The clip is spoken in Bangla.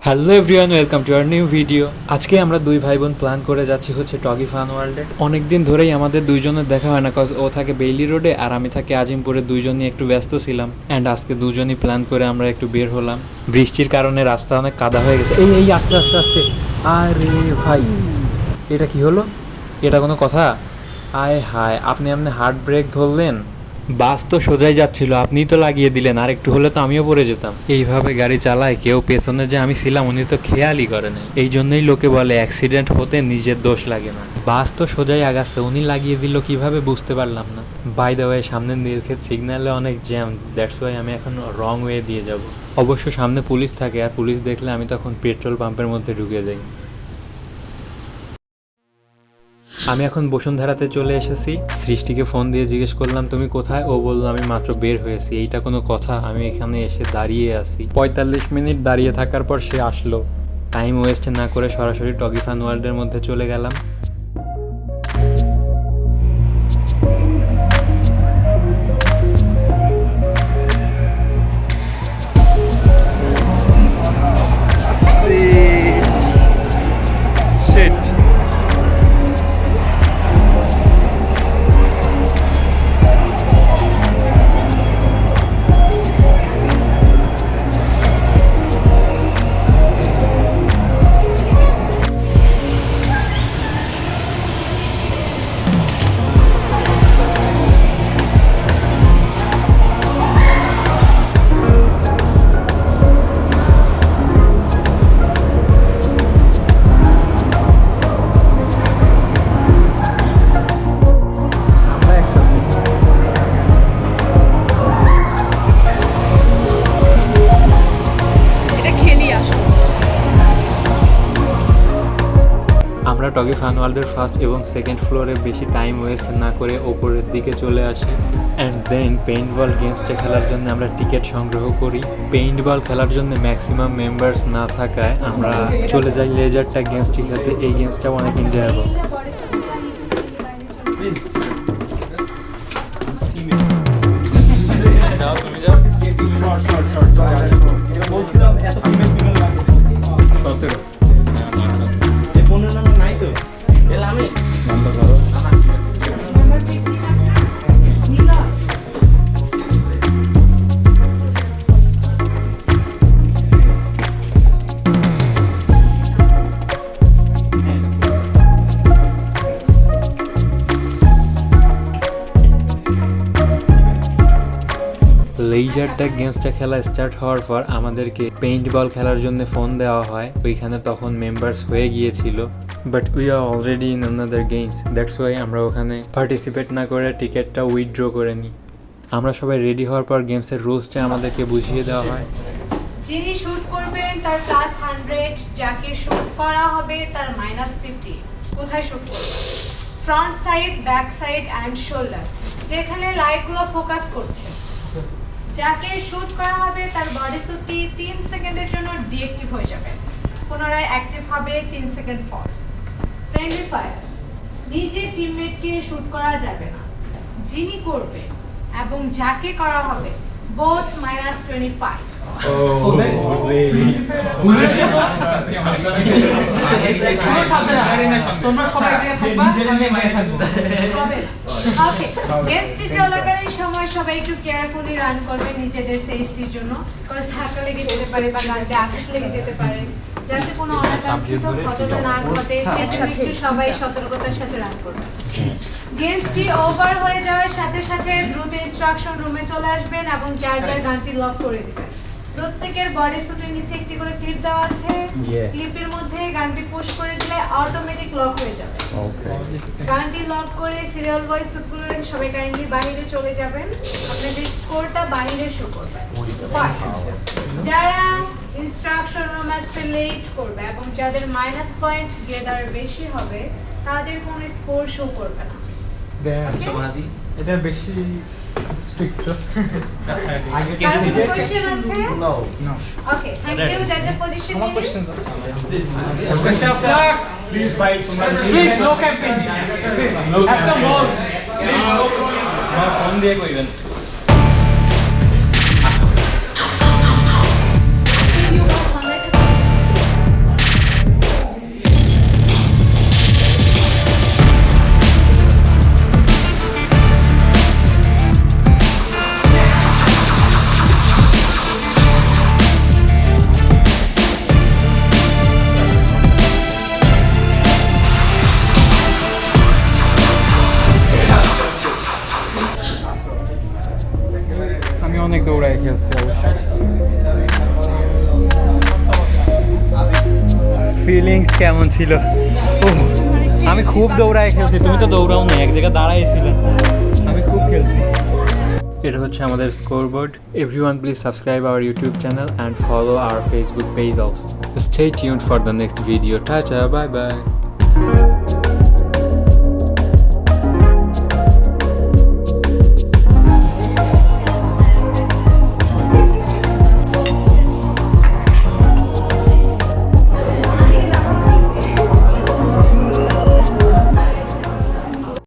Hello everyone, welcome to our new video. আজকে আমরা দুই ভাই বোন প্ল্যান করে যাচ্ছি হচ্ছে টগি ফান ওয়ার্ল্ডে। অনেকদিন ধরেই আমাদের দুইজনের দেখা হয় না, কজ ও থাকে বেইলি রোডে আর আমি থাকি আজিমপুরে। দুইজনই একটু ব্যস্ত ছিলাম অ্যান্ড আজকে দুজনই প্ল্যান করে আমরা একটু বের হলাম। বৃষ্টির কারণে রাস্তা অনেক কাদা হয়ে গেছে। এই আস্তে আস্তে আস্তে। আরে ভাই, এটা কি হলো? এটা কোনো কথা? আয় হায়, আপনি হার্ট ব্রেক ধরলেন। বাস তো সোজাই যাচ্ছিল, আপনিই তো লাগিয়ে দিলেন। আর একটু হলে তো আমিও পড়ে যেতাম। এইভাবে গাড়ি চালায় কেউ, পেছনে যে আমি ছিলাম উনি তো খেয়ালই করে নাই। এই জন্যই লোকে বলে অ্যাক্সিডেন্ট হতে নিজের দোষ লাগে না। বাস তো সোজাই আগাচ্ছে, উনি লাগিয়ে দিল কিভাবে বুঝতে পারলাম না। বাই দ্য ওয়ে, সামনে নীলক্ষেত সিগন্যালে অনেক জ্যাম, দ্যাটস ওয়াই আমি এখন রং ওয়ে দিয়ে যাব। অবশ্য সামনে পুলিশ থাকে আর পুলিশ দেখলে আমি তখন পেট্রোল পাম্পের মধ্যে ঢুকে যাই। আমি এখন বসুন্ধরাতে চলে এসেছি। সৃষ্টিকে ফোন দিয়ে জিজ্ঞেস করলাম তুমি কোথায়? ও বললো আমি মাত্র বের হয়েছি। এইটা কোনো কথা? আমি এখানে এসে দাঁড়িয়ে আছি। 45 মিনিট দাঁড়িয়ে থাকার পর সে আসলো। টাইম ওয়েস্ট না করে সরাসরি টগি ফান ওয়ার্ল্ডের মধ্যে চলে গেলাম। আমরা টগি ফান ওয়ার্ল্ডের ফার্স্ট এবং সেকেন্ড ফ্লোরে বেশি টাইম ওয়েস্ট না করে ওপরের দিকে চলে আসি। অ্যান্ড দেন পেইন্ট বল গেমসটা খেলার জন্য আমরা টিকিট সংগ্রহ করি। পেইন্ট বল খেলার জন্য ম্যাক্সিমাম মেম্বার্স না থাকায় আমরা চলে যাই লেজার ট্যাগ গেমসটি খেলতে। এই গেমসটা অনেক এনজয়েবল। লেজার ট্যাগ গেমসটা খেলা স্টার্ট হওয়ার পর আমাদেরকে পেইন্ট বল খেলার জন্য ফোন দেওয়া হয়। ওইখানে তখন মেম্বার্স হয়ে গিয়েছিল, but we are already in another games, that's why আমরা ওখানে পার্টিসিপেট না করে টিকিটটা উইথড্র করে নিই। আমরা সবাই রেডি হওয়ার পর গেমসের রুলসটা আমাদেরকে বুঝিয়ে দেওয়া হয়। যিনি শুট করবেন তার +100, যাকে শুট করা হবে তার -50। কোথায় শুট করবেন? Front side, back side and shoulder, যেখানে লাইটগুলো ফোকাস করছে। যাকে শুট করা হবে তার বডি সুটটি 3 সেকেন্ডের জন্য ডিঅ্যাক্টিভ হয়ে যাবে, পুনরায় অ্যাক্টিভ হবে 3 সেকেন্ড পর। ফ্রেন্ডলি ফায়ার, নিজের টিমমেটকে শুট করা যাবে না। যিনি করবে এবং যাকে করা হবে বোথ -25। গেমসটি চলাকালীন সময় সবাই একটু কেয়ারফুলি রান করবে নিজেদের সেফটির জন্য, কজ ধাক্কা লেগে যেতে পারে বা গাড়িতে আঘাত লেগে যেতে পারে। যাতে কোনো অনাকাঙ্ক্ষিত ঘটনা না ঘটে সেটা একটু সবাই সতর্কতার সাথে রান করবে। গেমসটি ওভার হয়ে যাওয়ার সাথে সাথে দ্রুত ইনস্ট্রাকশন রুমে চলে আসবেন এবং যার গানটি লক করে দিবেন। প্রত্যেকের বডি সুটের নিচে একটি করে ক্লিপ দেওয়া আছে। ক্লিপের মধ্যে গানটি পুশ করে দিলে অটোমেটিক লক হয়ে যাবে। গানটি লক করে সিরিয়াল ওয়াইজ সুটগুলো সবাই কাইন্ডলি বাইরে চলে যাবেন। আপনাদের স্কোরটা বাইরে শো করবে। যারা ইনস্ট্রাকশন রুম আসতে লেট করবে এবং যাদের মাইনাস পয়েন্ট গেদার বেশি হবে তাদের কোনো স্কোর শো করবে না। এটা বেশি স্ট্রিক্ট আগে কি কোশ্চেন আছে? No okay, thank you. যাদের পজিশন নিন। প্লিজ ভাই তোমরা please no camping, please have some balls, please phone দিয়ে কইবেন। ফিলিংস কেমন ছিল? ওহ, আমি খুব দৌড়ায় খেলছি, তুমি তো দৌড়াও না, এক জায়গায় দাঁড়াইছিলে। আমি খুব খেলছি। এটা হচ্ছে আমাদের scoreboard. Everyone please subscribe our YouTube channel and follow our Facebook page also. Stay tuned for the next video. Tata, bye bye.